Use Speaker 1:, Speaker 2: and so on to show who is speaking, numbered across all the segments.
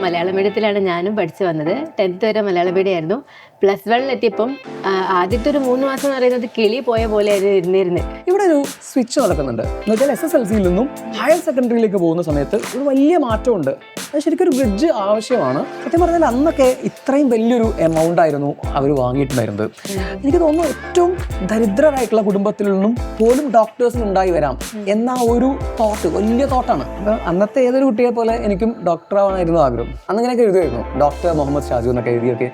Speaker 1: മലയാളം മീഡിയത്തിലാണ് ഞാനും പഠിച്ചു വന്നത്. 10th വരെ മലയാളം മീഡിയം ആയിരുന്നു. +1 എത്തിയപ്പം ആദ്യത്തെ ഒരു 3 മാസം എന്ന് പറയുന്നത് കിളി പോയ പോലെയായിരുന്നു ഇരുന്നിരുന്നത്.
Speaker 2: ഇവിടെ ഒരു സ്വിച്ച് നടക്കുന്നുണ്ട്. എന്നുവെച്ചാൽ SSLCയിൽ നിന്നും ഹയർ സെക്കൻഡറിയിലേക്ക് പോകുന്ന സമയത്ത് ഒരു വലിയ മാറ്റമുണ്ട്. അത് ശരിക്കും ഒരു ബ്രിഡ്ജ് ആവശ്യമാണ്. സത്യം പറഞ്ഞാൽ അന്നൊക്കെ ഇത്രയും വലിയൊരു എമൗണ്ട് ആയിരുന്നു അവർ വാങ്ങിയിട്ടുണ്ടായിരുന്നത്. എനിക്ക് തോന്നുന്നു ഏറ്റവും ദരിദ്രരായിട്ടുള്ള കുടുംബത്തിൽ നിന്നും പോലും ഡോക്ടേഴ്സിന് ഉണ്ടായി വരാം എന്ന ഒരു തോട്ട്, വലിയ തോട്ടാണ്. അന്നത്തെ ഏതൊരു കുട്ടിയെ പോലെ എനിക്കും ഡോക്ടർ ആവാനായിരുന്നു ആഗ്രഹം. അന്നിങ്ങനെയൊക്കെ എഴുതുമായിരുന്നു, ഡോക്ടർ മുഹമ്മദ് ഷാജു എന്നൊക്കെ എഴുതിയൊക്കെ.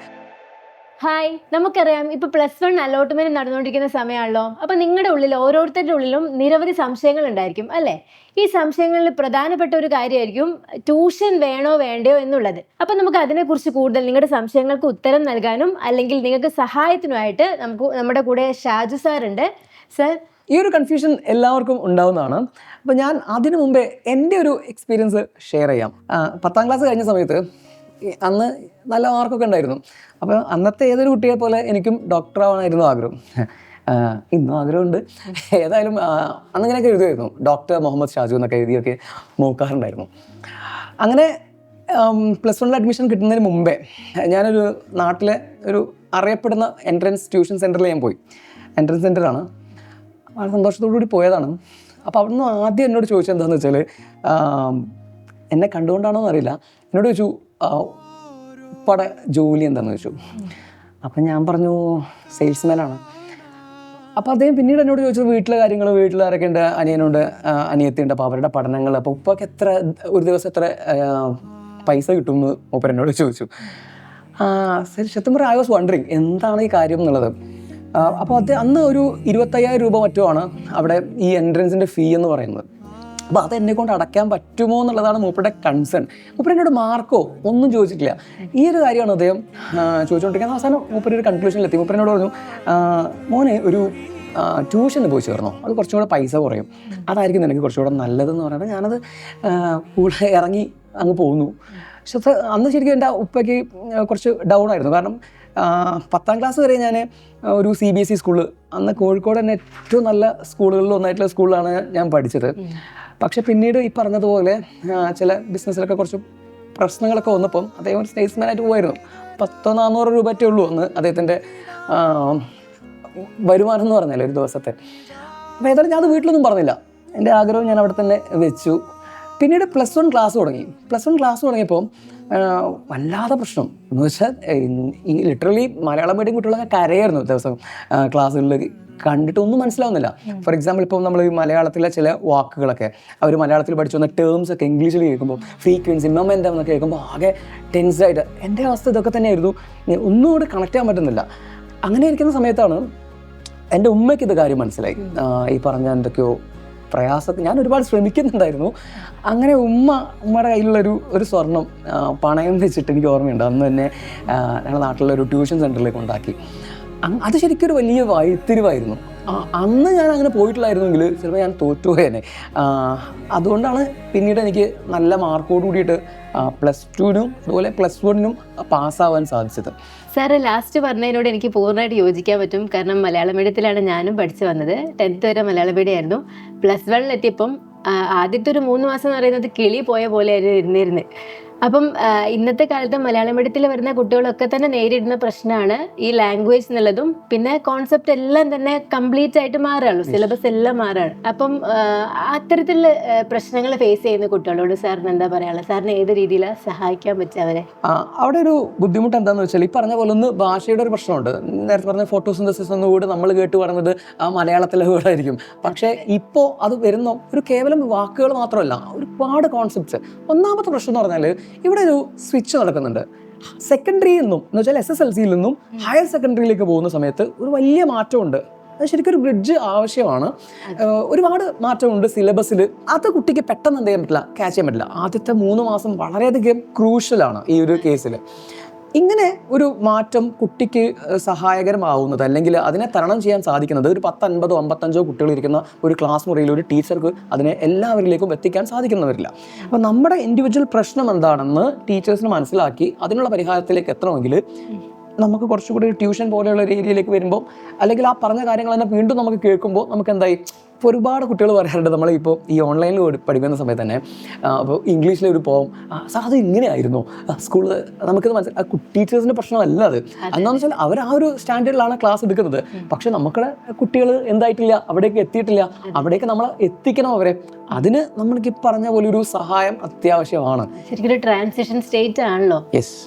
Speaker 1: ഹായ്, നമുക്കറിയാം ഇപ്പൊ +1 അലോട്ട്മെന്റ് നടന്നുകൊണ്ടിരിക്കുന്ന സമയമാണല്ലോ. അപ്പൊ നിങ്ങളുടെ ഉള്ളിൽ ഓരോരുത്തരുടെ ഉള്ളിലും നിരവധി സംശയങ്ങൾ ഉണ്ടായിരിക്കും അല്ലേ? ഈ സംശയങ്ങളിൽ പ്രധാനപ്പെട്ട ഒരു കാര്യമായിരിക്കും ട്യൂഷൻ വേണോ വേണ്ടയോ എന്നുള്ളത്. അപ്പൊ നമുക്ക് അതിനെക്കുറിച്ച് കൂടുതൽ നിങ്ങളുടെ സംശയങ്ങൾക്ക് ഉത്തരം നൽകാനും അല്ലെങ്കിൽ നിങ്ങൾക്ക് സഹായത്തിനുമായിട്ട് നമ്മുടെ കൂടെ ഷാജു സാർ ഉണ്ട്. സർ,
Speaker 2: ഈ ഒരു കൺഫ്യൂഷൻ എല്ലാവർക്കും ഉണ്ടാവുന്നതാണ്. അപ്പോൾ ഞാൻ അതിനു മുമ്പേ എൻ്റെ ഒരു എക്സ്പീരിയൻസ് ഷെയർ ചെയ്യാം. 10ാം ക്ലാസ് കഴിഞ്ഞ സമയത്ത് അന്ന് നല്ല മാർക്കൊക്കെ ഉണ്ടായിരുന്നു. അപ്പോൾ അന്നത്തെ ഏതൊരു കുട്ടിയെ പോലെ എനിക്കും ഡോക്ടർ ആവാനായിരുന്നു ആഗ്രഹം. ഇന്നും ആഗ്രഹമുണ്ട്. ഏതായാലും അന്നിങ്ങനെയൊക്കെ എഴുതുമായിരുന്നു, ഡോക്ടർ മുഹമ്മദ് ഷാജു എന്നൊക്കെ എഴുതിയൊക്കെ നോക്കാറുണ്ടായിരുന്നു. അങ്ങനെ +1 അഡ്മിഷൻ കിട്ടുന്നതിന് മുമ്പേ ഞാനൊരു നാട്ടിലെ ഒരു അറിയപ്പെടുന്ന എൻട്രൻസ് ട്യൂഷൻ സെൻറ്ററിൽ ഞാൻ പോയി. എൻട്രൻസ് സെൻറ്ററാണ്, വളരെ സന്തോഷത്തോടു കൂടി പോയതാണ്. അപ്പോൾ അവിടുന്ന് ആദ്യം എന്നോട് ചോദിച്ചത് എന്താണെന്ന് വെച്ചാൽ, എന്നെ കണ്ടുകൊണ്ടാണോ എന്നറിയില്ല, എന്നോട് ചോദിച്ചു ഉപ്പയുടെ ജോലി എന്താണെന്ന് ചോദിച്ചു. അപ്പം ഞാൻ പറഞ്ഞു സെയിൽസ്മാനാണ്. അപ്പോൾ അദ്ദേഹം പിന്നീട് എന്നോട് ചോദിച്ചത് വീട്ടിലെ കാര്യങ്ങൾ, വീട്ടിലാരൊക്കെ ഉണ്ട്, അനിയനുണ്ട്, അനിയത്തിയുണ്ട്, അപ്പോൾ അവരുടെ പഠനങ്ങൾ, അപ്പോൾ ഉപ്പക്ക് ഒരു ദിവസം എത്ര പൈസ കിട്ടുമെന്ന് മൂപ്പർ എന്നോട് ചോദിച്ചു. സത്യം പറഞ്ഞാൽ ഐ വാസ് വണ്ടറിങ് എന്താണ് ഈ കാര്യം എന്നുള്ളത്. അപ്പോൾ അന്ന് ഒരു 25,000 രൂപ മറ്റോ ആണ് അവിടെ ഈ എൻട്രൻസിൻ്റെ ഫീ എന്ന് പറയുന്നത്. അപ്പോൾ അത് എന്നെ കൊണ്ട് അടയ്ക്കാൻ പറ്റുമോ എന്നുള്ളതാണ് മൂപ്പരുടെ കൺസേൺ. മൂപ്പർ എന്നോട് മാർക്കോ ഒന്നും ചോദിച്ചിട്ടില്ല. ഈ ഒരു കാര്യമാണ് അദ്ദേഹം ചോദിച്ചുകൊണ്ടിരിക്കുന്നത്. അവസാനം മൂപ്പർ ഒരു കൺക്ലൂഷനിലെത്തി. മൂപ്പർ എന്നോട് പറഞ്ഞു, മോനെ ഒരു ട്യൂഷന് പോയി ചേർന്നോ, അത് കുറച്ചും കൂടെ പൈസ കുറയും, അതായിരിക്കും നിനക്ക് കുറച്ചുകൂടെ നല്ലതെന്ന് പറയുന്നത്. ഞാനത് കൂടെ ഇറങ്ങി അങ്ങ് പോകുന്നു. പക്ഷേ അന്ന് ശരിക്കും എൻ്റെ ഉപ്പയ്ക്ക് കുറച്ച് ഡൗൺ ആയിരുന്നു. കാരണം 10ാം ക്ലാസ് വരെ ഞാൻ ഒരു CBSE സ്കൂളിൽ, അന്ന് കോഴിക്കോട് തന്നെ ഏറ്റവും നല്ല സ്കൂളുകളിൽ ഒന്നായിട്ടുള്ള സ്കൂളിലാണ് ഞാൻ പഠിച്ചത്. പക്ഷെ പിന്നീട് ഈ പറഞ്ഞതുപോലെ ചില ബിസിനസ്സിലൊക്കെ കുറച്ച് പ്രശ്നങ്ങളൊക്കെ വന്നപ്പം അദ്ദേഹം ഒരു സെയിൽസ്മാനായിട്ട് പോയിരുന്നു. 100-400 രൂപ ഒറ്റേ ഉള്ളൂ അന്ന് അദ്ദേഹത്തിൻ്റെ വരുമാനം എന്ന് പറഞ്ഞാൽ ഒരു ദിവസത്തെ. അപ്പോൾ ഏതായാലും ഞാൻ അത് വീട്ടിലൊന്നും പറഞ്ഞില്ല, എൻ്റെ ആഗ്രഹം ഞാൻ അവിടെ തന്നെ വെച്ചു. പിന്നീട് +1 ക്ലാസ് തുടങ്ങി. +1 ക്ലാസ് തുടങ്ങിയപ്പോൾ വല്ലാതെ പ്രശ്നം എന്ന് വെച്ചാൽ ഈ ലിറ്ററലി മലയാളം മീഡിയം കുട്ടികളൊക്കെ കരയായിരുന്നു ദിവസം ക്ലാസ്സുകളിൽ. കണ്ടിട്ടൊന്നും മനസ്സിലാവുന്നില്ല. ഫോർ എക്സാമ്പിൾ, ഇപ്പോൾ നമ്മൾ ഈ മലയാളത്തിലെ ചില വാക്കുകളൊക്കെ അവർ മലയാളത്തിൽ പഠിച്ചു വന്ന ടേംസ് ഒക്കെ ഇംഗ്ലീഷിൽ കേൾക്കുമ്പോൾ ഫ്രീക്വൻസി, മൊമെൻ്റം എന്നൊക്കെ കേൾക്കുമ്പോൾ ആകെ ടെൻസ്ഡായിട്ട്, എൻ്റെ അവസ്ഥ ഇതൊക്കെ തന്നെയായിരുന്നു. ഒന്നുകൂടെ കണക്ട് ചെയ്യാൻ പറ്റുന്നില്ല. അങ്ങനെ ഇരിക്കുന്ന സമയത്താണ് എൻ്റെ ഉമ്മയ്ക്ക് ഇത് കാര്യം മനസ്സിലായി. ഈ പറഞ്ഞ എന്തൊക്കെയോ പ്രയാസത്തിൽ ഞാൻ ഒരുപാട് ശ്രമിക്കുന്നുണ്ടായിരുന്നു. അങ്ങനെ ഉമ്മയുടെ കയ്യിലുള്ളൊരു സ്വർണം പണയം വെച്ചിട്ട് എനിക്ക് ഓർമ്മയുണ്ട്, അന്ന് തന്നെ ഞങ്ങളുടെ നാട്ടിലൊരു ട്യൂഷൻ സെൻറ്ററിലേക്ക് ഉണ്ടാക്കി. അത് ശരിക്കും ഒരു വലിയ വഴിത്തിരിവായിരുന്നു. അന്ന് ഞാൻ അങ്ങനെ പോയിട്ടില്ലായിരുന്നെങ്കിൽ ചിലപ്പോൾ ഞാൻ തോറ്റുപോയേനെ. അതുകൊണ്ടാണ് പിന്നീട് എനിക്ക് നല്ല മാർക്കോട് കൂടിയിട്ട് +2നും അതുപോലെ +1നും പാസ്സാവാൻ സാധിച്ചത്.
Speaker 1: സാറ് ലാസ്റ്റ് പറഞ്ഞതിനോട് എനിക്ക് പൂർണ്ണമായിട്ട് യോജിക്കാൻ പറ്റും. കാരണം മലയാളം മീഡിയത്തിലാണ് ഞാനും പഠിച്ചു വന്നത്. 10th വരെ മലയാളം മീഡിയം ആയിരുന്നു. +1 എത്തിയപ്പം ആദ്യത്തെ ഒരു 3 മാസം എന്ന് പറയുന്നത് കിളി പോയ പോലെയായിരുന്നു ഇരുന്നിരുന്നത്. അപ്പം ഇന്നത്തെ കാലത്ത് മലയാളം മീഡിയത്തിൽ വരുന്ന കുട്ടികളൊക്കെ തന്നെ നേരിടുന്ന പ്രശ്നമാണ് ഈ ലാംഗ്വേജ് എന്നുള്ളതും. പിന്നെ കോൺസെപ്റ്റ് എല്ലാം തന്നെ കംപ്ലീറ്റ് ആയിട്ട് മാറുകയുള്ളൂ, സിലബസ് എല്ലാം മാറുകയാണ്. അപ്പം അത്തരത്തിലുള്ള പ്രശ്നങ്ങൾ ഫേസ് ചെയ്യുന്ന കുട്ടികളോട് സാറിന് എന്താ പറയാനുള്ളത്? സാറിന് ഏത് രീതിയിലാണ് സഹായിക്കാൻ പറ്റുക അവരെ?
Speaker 2: അവിടെ ഒരു ബുദ്ധിമുട്ട് എന്താണെന്ന് വെച്ചാൽ, ഈ പറഞ്ഞ പോലെ ഒന്ന് ഭാഷയുടെ ഒരു പ്രശ്നമുണ്ട്. നേരത്തെ പറഞ്ഞ ഫോട്ടോസിന്തസിസ് എന്നുകൂടി നമ്മൾ കേട്ട് പറയുന്നത് മലയാളത്തിലെ വീടായിരിക്കും. പക്ഷേ ഇപ്പോൾ അത് വരുന്ന ഒരു കേവലം വാക്കുകൾ മാത്രമല്ല, ഒരുപാട് കോൺസെപ്റ്റ്സ്. ഒന്നാമത്തെ പ്രശ്നം എന്ന് പറഞ്ഞാൽ ഇവിടെ ഒരു സ്വിച്ച് നടക്കുന്നുണ്ട്. സെക്കൻഡറിയിൽ നിന്നും എന്ന് വെച്ചാൽ SSLCയിൽ നിന്നും ഹയർ സെക്കൻഡറിയിലേക്ക് പോകുന്ന സമയത്ത് ഒരു വലിയ മാറ്റമുണ്ട്. അത് ശരിക്കും ഒരു ബ്രിഡ്ജ് ആവശ്യമാണ്. ഒരുപാട് മാറ്റമുണ്ട് സിലബസിൽ. അത് കുട്ടിക്ക് പെട്ടെന്ന് എന്ത് ചെയ്യാൻ പറ്റില്ല, ക്യാച്ച് ചെയ്യാൻ പറ്റില്ല. ആദ്യത്തെ 3 മാസം വളരെയധികം ക്രൂഷ്യലാണ് ഈ ഒരു കേസിൽ. ഇങ്ങനെ ഒരു മാറ്റം കുട്ടിക്ക് സഹായകരമാവുന്നത്, അല്ലെങ്കിൽ അതിനെ തരണം ചെയ്യാൻ സാധിക്കുന്നത്, ഒരു 10, 50, 55 കുട്ടികൾ ഇരിക്കുന്ന ഒരു ക്ലാസ് മുറിയിൽ ഒരു ടീച്ചർക്ക് അതിനെ എല്ലാവരിലേക്കും എത്തിക്കാൻ സാധിക്കുന്നവരില്ല. അപ്പോൾ നമ്മുടെ ഇൻഡിവിജ്വൽ പ്രശ്നം എന്താണെന്ന് ടീച്ചേഴ്സിന് മനസ്സിലാക്കി അതിനുള്ള പരിഹാരത്തിലേക്ക് എത്തണമെങ്കിൽ നമുക്ക് കുറച്ചുകൂടി ട്യൂഷൻ പോലെയുള്ള ഒരു ഏരിയയിലേക്ക് വരുമ്പോൾ, അല്ലെങ്കിൽ ആ പറഞ്ഞ കാര്യങ്ങൾ തന്നെ വീണ്ടും നമുക്ക് കേൾക്കുമ്പോൾ നമുക്ക് എന്തായി ഇപ്പോൾ ഒരുപാട് കുട്ടികൾ പറയാറുണ്ട് നമ്മളിപ്പോൾ ഈ ഓൺലൈനിൽ പഠിക്കുന്ന സമയത്ത് തന്നെ അപ്പോൾ ഇംഗ്ലീഷിലെ ഒരു പോം സാർ അത് ഇങ്ങനെയായിരുന്നു സ്കൂളിൽ നമുക്കത് മനസ്സിലായി. ടീച്ചേഴ്സിൻ്റെ പ്രശ്നമല്ല അത്. എന്താണെന്ന് വെച്ചാൽ അവർ ആ ഒരു സ്റ്റാൻഡേർഡിലാണ് ക്ലാസ് എടുക്കുന്നത്. പക്ഷെ നമ്മുടെ കുട്ടികൾ എന്തായിട്ടില്ല, അവിടേക്ക് എത്തിയിട്ടില്ല. അവിടേക്ക് നമ്മൾ എത്തിക്കണം അവരെ. അതിന് നമ്മൾക്ക് ഈ പറഞ്ഞ പോലെ ഒരു സഹായം അത്യാവശ്യമാണ്.
Speaker 1: ശരിക്കും ഒരു ട്രാൻസിഷൻ സ്റ്റേറ്റ് ആണല്ലോ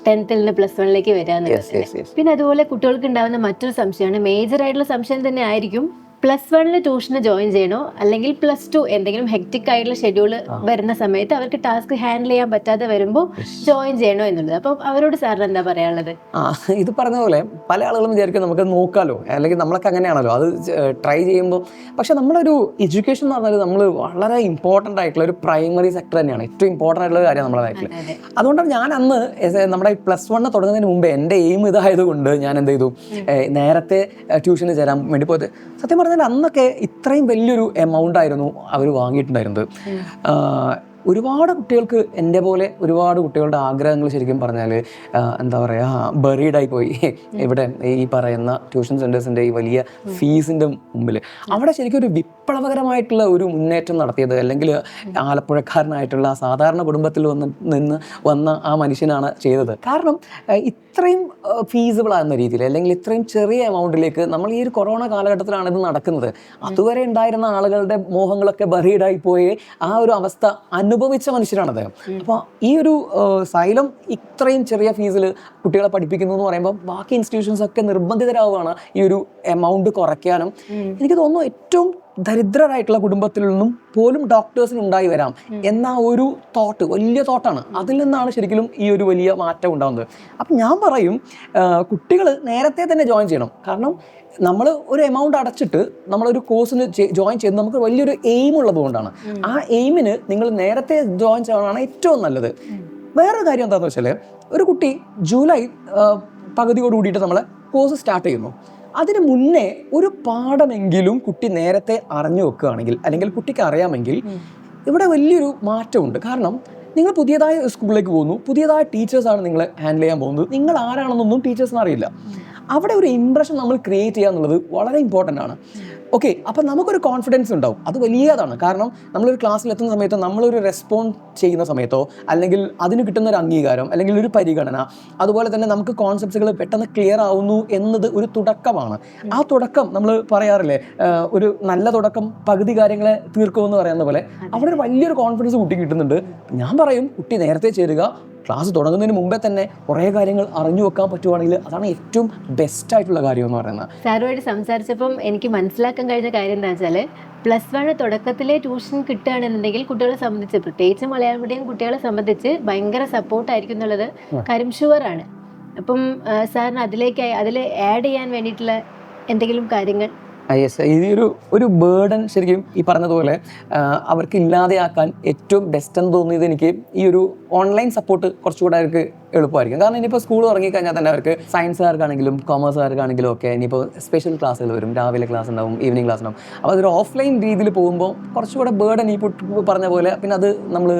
Speaker 1: 10th നിന്ന് +1 വരാന്നുള്ളത്. പിന്നെ അതുപോലെ കുട്ടികൾക്ക് ഉണ്ടാകുന്ന മറ്റൊരു സംശയമാണ്, മേജർ ആയിട്ടുള്ള സംശയം തന്നെ ആയിരിക്കും, +1 ട്യൂഷന് ജോയിൻ ചെയ്യണോ അല്ലെങ്കിൽ +2 എന്തെങ്കിലും ഹെക്റ്റിക് ആയിട്ടുള്ള ഷെഡ്യൂൾ വരുന്ന സമയത്ത് അവർക്ക് ടാസ്ക് ഹാൻഡിൽ ചെയ്യാൻ പറ്റാതെ വരുമ്പോൾ ജോയിൻ ചെയ്യണോ എന്നുള്ളത്. അപ്പം അവരോട് സാറിന് എന്താ പറയാനുള്ളത്?
Speaker 2: ഇത് പറഞ്ഞ പോലെ പല ആളുകളും വിചാരിക്കും നമുക്ക് നോക്കാമല്ലോ, അല്ലെങ്കിൽ നമ്മളൊക്കെ അങ്ങനെയാണല്ലോ അത് ട്രൈ ചെയ്യുമ്പോൾ. പക്ഷെ നമ്മളൊരു എഡ്യൂക്കേഷൻ എന്ന് പറഞ്ഞാൽ നമ്മൾ വളരെ ഇമ്പോർട്ടൻ്റ് ആയിട്ടുള്ള ഒരു പ്രൈമറി സെക്ടർ തന്നെയാണ്, ഏറ്റവും ഇമ്പോർട്ടൻ്റ് ആയിട്ടുള്ള കാര്യം നമ്മുടെ ലൈഫിൽ. അതുകൊണ്ടാണ് ഞാൻ അന്ന് നമ്മുടെ +1 തുടങ്ങുന്നതിന് മുമ്പ് എൻ്റെ എയിം ഇതായതുകൊണ്ട് ഞാൻ എന്ത് ചെയ്തു, നേരത്തെ ട്യൂഷന് ചേരാൻ വേണ്ടി പോയത്. സത്യം പറഞ്ഞാൽ അന്നൊക്കെ ഇത്രയും വലിയൊരു എമൗണ്ട് ആയിരുന്നു അവർ വാങ്ങിയിട്ടുണ്ടായിരുന്നത്. ഒരുപാട് കുട്ടികൾക്ക് എൻ്റെ പോലെ ഒരുപാട് കുട്ടികളുടെ ആഗ്രഹങ്ങൾ ശരിക്കും പറഞ്ഞാൽ എന്താ പറയുക ബറീഡായി പോയി ഇവിടെ ഈ പറയുന്ന ട്യൂഷൻ സെൻറ്റേഴ്സിൻ്റെ ഈ വലിയ ഫീസിൻ്റെ മുമ്പിൽ. അവിടെ ശരിക്കും ഒരു വിപ്ലവകരമായിട്ടുള്ള ഒരു മുന്നേറ്റം നടത്തിയത്, അല്ലെങ്കിൽ ആലപ്പുഴക്കാരനായിട്ടുള്ള സാധാരണ കുടുംബത്തിൽ വന്ന ആ മനുഷ്യനാണ് ചെയ്തത്. കാരണം ഇത്രയും ഫീസിബിളാകുന്ന രീതിയിൽ, അല്ലെങ്കിൽ ഇത്രയും ചെറിയ എമൗണ്ടിലേക്ക് നമ്മൾ ഈ ഒരു കൊറോണ കാലഘട്ടത്തിലാണ് ഇത് നടക്കുന്നത്. അതുവരെ ഉണ്ടായിരുന്ന ആളുകളുടെ മോഹങ്ങളൊക്കെ ബറീഡായി പോയി ആ ഒരു അവസ്ഥ അനുഭവിച്ച മനുഷ്യരാണ് അദ്ദേഹം. അപ്പോൾ ഈ ഒരു സൈലം ഇത്രയും ചെറിയ ഫീസിൽ കുട്ടികളെ പഠിപ്പിക്കുന്നു എന്ന് പറയുമ്പോൾ ബാക്കി ഇൻസ്റ്റിറ്റ്യൂഷൻസ് ഒക്കെ നിർബന്ധിതരാവുകയാണ് ഈ ഒരു എമൗണ്ട് കുറയ്ക്കാനും. എനിക്ക് തോന്നുന്നു ഏറ്റവും ദരിദ്രരായിട്ടുള്ള കുടുംബത്തിൽ നിന്നും പോലും ഡോക്ടേഴ്സിന് ഉണ്ടായി വരാം എന്ന ഒരു തോട്ട്, വലിയ തോട്ടാണ്. അതിൽ നിന്നാണ് ശരിക്കും ഈ ഒരു വലിയ മാറ്റം ഉണ്ടാകുന്നത്. അപ്പം ഞാൻ പറയും കുട്ടികൾ നേരത്തെ തന്നെ ജോയിൻ ചെയ്യണം. കാരണം നമ്മൾ ഒരു എമൗണ്ട് അടച്ചിട്ട് നമ്മളൊരു കോഴ്സിന് ജോയിൻ ചെയ്ത് നമുക്ക് വലിയൊരു എയിം ഉള്ളത് കൊണ്ടാണ്. ആ എയിമിന് നിങ്ങൾ നേരത്തെ ജോയിൻ ചെയ്യണമെന്നാണ് ഏറ്റവും നല്ലത്. വേറൊരു കാര്യം എന്താണെന്ന് വെച്ചാൽ, ഒരു കുട്ടി ജൂലൈ പകുതിയോട് കൂടിയിട്ട് നമ്മൾ കോഴ്സ് സ്റ്റാർട്ട് ചെയ്യുന്നു. അതിന് മുന്നേ ഒരു പാഠമെങ്കിലും കുട്ടി നേരത്തെ അറിഞ്ഞു വെക്കുകയാണെങ്കിൽ, അല്ലെങ്കിൽ കുട്ടിക്ക് അറിയാമെങ്കിൽ ഇവിടെ വലിയൊരു മാറ്റമുണ്ട്. കാരണം നിങ്ങൾ പുതിയതായ സ്കൂളിലേക്ക് പോകുന്നു, പുതിയതായ ടീച്ചേഴ്സാണ് നിങ്ങളെ ഹാൻഡിൽ ചെയ്യാൻ പോകുന്നത്. നിങ്ങൾ ആരാണെന്നൊന്നും ടീച്ചേഴ്സിന് അറിയില്ല. അവിടെ ഒരു ഇംപ്രഷൻ നമ്മൾ ക്രിയേറ്റ് ചെയ്യുക എന്നുള്ളത് വളരെ ഇമ്പോർട്ടൻ്റ് ആണ്. ഓക്കെ, അപ്പം നമുക്കൊരു കോൺഫിഡൻസ് ഉണ്ടാവും, അത് വലിയതാണ്. കാരണം നമ്മളൊരു ക്ലാസ്സിലെത്തുന്ന സമയത്തോ നമ്മളൊരു റെസ്പോണ്ട് ചെയ്യുന്ന സമയത്തോ, അല്ലെങ്കിൽ അതിന് കിട്ടുന്ന ഒരു അംഗീകാരം, അല്ലെങ്കിൽ ഒരു പരിഗണന, അതുപോലെ തന്നെ നമുക്ക് കോൺസെപ്റ്റ്സുകൾ പെട്ടെന്ന് ക്ലിയർ ആവുന്നു എന്നത് ഒരു തുടക്കമാണ്. ആ തുടക്കം നമ്മൾ പറയാറില്ലേ, ഒരു നല്ല തുടക്കം പകുതി കാര്യങ്ങളെ തീർക്കുമെന്ന് പറയുന്ന പോലെ അവിടെ ഒരു വലിയൊരു കോൺഫിഡൻസ് കുട്ടി കിട്ടുന്നുണ്ട്. ഞാൻ പറയും കുട്ടി നേരത്തെ ചേരുക, ക്ലാസ് തുടങ്ങുന്നതിന് മുമ്പേ തന്നെ കുറേ കാര്യങ്ങൾ അറിഞ്ഞു വെക്കാൻ പറ്റുവാണെങ്കിൽ അതാണ് ഏറ്റവും ബെസ്റ്റ് ആയിട്ടുള്ള കാര്യം എന്ന് പറയുന്നത്.
Speaker 1: സാറുമായിട്ട് സംസാരിച്ചപ്പം എനിക്ക് മനസ്സിലാക്കാൻ കഴിഞ്ഞ കാര്യം എന്താ വെച്ചാൽ, +1 തുടക്കത്തിലെ ട്യൂഷൻ കിട്ടുകയാണെന്നുണ്ടെങ്കിൽ കുട്ടികളെ സംബന്ധിച്ച്, പ്രത്യേകിച്ച് മലയാളം മീഡിയം കുട്ടികളെ സംബന്ധിച്ച് ഭയങ്കര സപ്പോർട്ടായിരിക്കും എന്നുള്ളത് കാര്യം ഷുവറാണ്. അപ്പം സാറിന് അതിൽ ആഡ് ചെയ്യാൻ വേണ്ടിയിട്ടുള്ള എന്തെങ്കിലും കാര്യങ്ങൾ?
Speaker 2: യെസ്, ഈ ഒരു ബേർഡൻ ശരിക്കും ഈ പറഞ്ഞതുപോലെ അവർക്ക് ഇല്ലാതെയാക്കാൻ ഏറ്റവും ബെസ്റ്റ് എന്ന് തോന്നിയത് എനിക്ക് ഈ ഒരു ഓൺലൈൻ സപ്പോർട്ട് കുറച്ചുകൂടെ അവർക്ക് എളുപ്പമായിരിക്കും. കാരണം ഇനിയിപ്പോൾ സ്കൂൾ തുടങ്ങിക്കഴിഞ്ഞാൽ തന്നെ അവർക്ക് സയൻസുകാർക്കാണെങ്കിലും കോമേഴ്സുകാർക്കാണെങ്കിലും ഒക്കെ ഇനിയിപ്പോൾ സ്പെഷ്യൽ ക്ലാസ്സുകൾ വരും, രാവിലെ ക്ലാസ് ഉണ്ടാവും, ഈവനിങ് ക്ലാസ് ഉണ്ടാവും. അപ്പോൾ അതൊരു ഓഫ്ലൈൻ രീതിയിൽ പോകുമ്പോൾ കുറച്ചുകൂടെ ബേർഡൻ ഈ പറഞ്ഞ പോലെ പിന്നെ അത് നമ്മൾ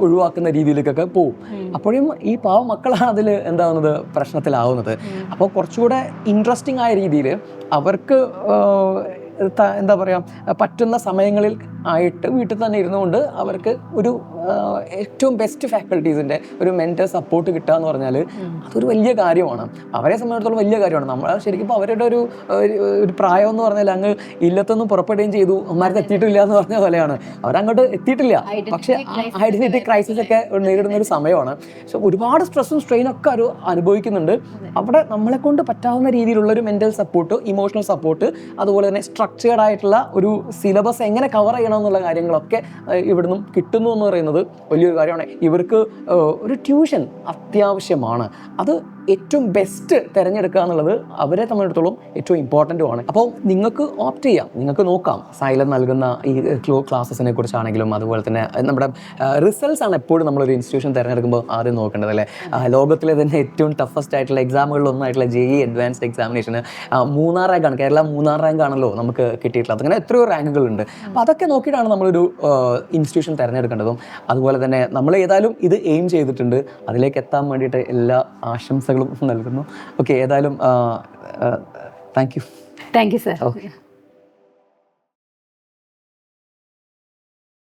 Speaker 2: ഒഴിവാക്കുന്ന രീതിയിലേക്കൊക്കെ പോകും. അപ്പോഴും ഈ പാവ മക്കളാണ് അതിൽ എന്താവുന്നത്, പ്രശ്നത്തിലാവുന്നത്. അപ്പോൾ കുറച്ചുകൂടെ ഇൻട്രസ്റ്റിംഗ് ആയ രീതിയിൽ അവർക്ക് എന്താ പറയുക പറ്റുന്ന സമയങ്ങളിൽ ആയിട്ട് വീട്ടിൽ തന്നെ ഇരുന്നുകൊണ്ട് അവർക്ക് ഒരു ഏറ്റവും ബെസ്റ്റ് ഫാക്കൽറ്റീസിൻ്റെ ഒരു മെൻറ്റർ സപ്പോർട്ട് കിട്ടുക എന്ന് പറഞ്ഞാൽ അതൊരു വലിയ കാര്യമാണ്. അവരെ സംബന്ധിച്ചിടത്തോളം വലിയ കാര്യമാണ്. നമ്മൾ ശരിക്കും ഇപ്പോൾ അവരുടെ ഒരു പ്രായം എന്ന് പറഞ്ഞാൽ അങ്ങ് ഇല്ലത്തൊന്നും പുറപ്പെടുകയും ചെയ്തു, അമ്മമാർക്ക് എത്തിയിട്ടില്ല എന്ന് പറഞ്ഞ പോലെയാണ്. അവരങ്ങോട്ട് എത്തിയിട്ടില്ല, പക്ഷേ ഐഡൻറ്റിറ്റി ക്രൈസിസ് ഒക്കെ നേരിടുന്ന ഒരു സമയമാണ്. പക്ഷെ ഒരുപാട് സ്ട്രെസ്സും സ്ട്രെയിനൊക്കെ അവർ അനുഭവിക്കുന്നുണ്ട്. അവിടെ നമ്മളെ കൊണ്ട് പറ്റാവുന്ന രീതിയിലുള്ള ഒരു മെൻ്റൽ സപ്പോർട്ട്, ഇമോഷണൽ സപ്പോർട്ട്, അതുപോലെ തന്നെ സ്ട്രക്ചേർഡ് ആയിട്ടുള്ള ഒരു സിലബസ് എങ്ങനെ കവർ ചെയ്യണം എന്നുള്ള കാര്യങ്ങളൊക്കെ ഇവിടുന്ന് കിട്ടുന്നു എന്ന് പറയുന്നത് വലിയൊരു കാര്യമാണ്. ഇവർക്ക് ഒരു ട്യൂഷൻ അത്യാവശ്യമാണ്. അത് ഏറ്റവും ബെസ്റ്റ് തിരഞ്ഞെടുക്കുക എന്നുള്ളത് അവരെ സംബന്ധിച്ചിടത്തോളം ഏറ്റവും ഇമ്പോർട്ടൻറ്റുമാണ്. അപ്പോൾ നിങ്ങൾക്ക് ഓപ്റ്റ് ചെയ്യാം, നിങ്ങൾക്ക് നോക്കാം. സൈലം നൽകുന്ന ഈ ക്ലാസ്സസിനെ കുറിച്ചാണെങ്കിലും അതുപോലെ തന്നെ നമ്മുടെ റിസൾട്ട്സ് ആണ് എപ്പോഴും നമ്മളൊരു ഇൻസ്റ്റിറ്റ്യൂഷൻ തിരഞ്ഞെടുക്കുമ്പോൾ ആദ്യം നോക്കേണ്ടത് അല്ലേ. ലോകത്തിലെ തന്നെ ഏറ്റവും ടഫസ്റ്റ് ആയിട്ടുള്ള എക്സാമുകളിലൊന്നായിട്ടുള്ള JEE അഡ്വാൻസ്ഡ് എക്സാമിനേഷന് 3-ാം റാങ്കാണ്, കേരള 3-ാം റാങ്കാണല്ലോ നമുക്ക് കിട്ടിയിട്ടുള്ളത്. അങ്ങനെ എത്രയോ റാങ്കുകളുണ്ട്. അപ്പോൾ അതൊക്കെ നോക്കിയിട്ടാണ് നമ്മളൊരു ഇൻസ്റ്റിറ്റ്യൂഷൻ തിരഞ്ഞെടുക്കേണ്ടതും. അതുപോലെ തന്നെ നമ്മൾ ഏതായാലും ഇത് എയിം ചെയ്തിട്ടുണ്ട്, അതിലേക്ക് എത്താൻ വേണ്ടിയിട്ട് എല്ലാ ആശംസകളും നൽകുന്നു. ഓക്കെ, ഏതായാലും താങ്ക് യു
Speaker 1: സർ.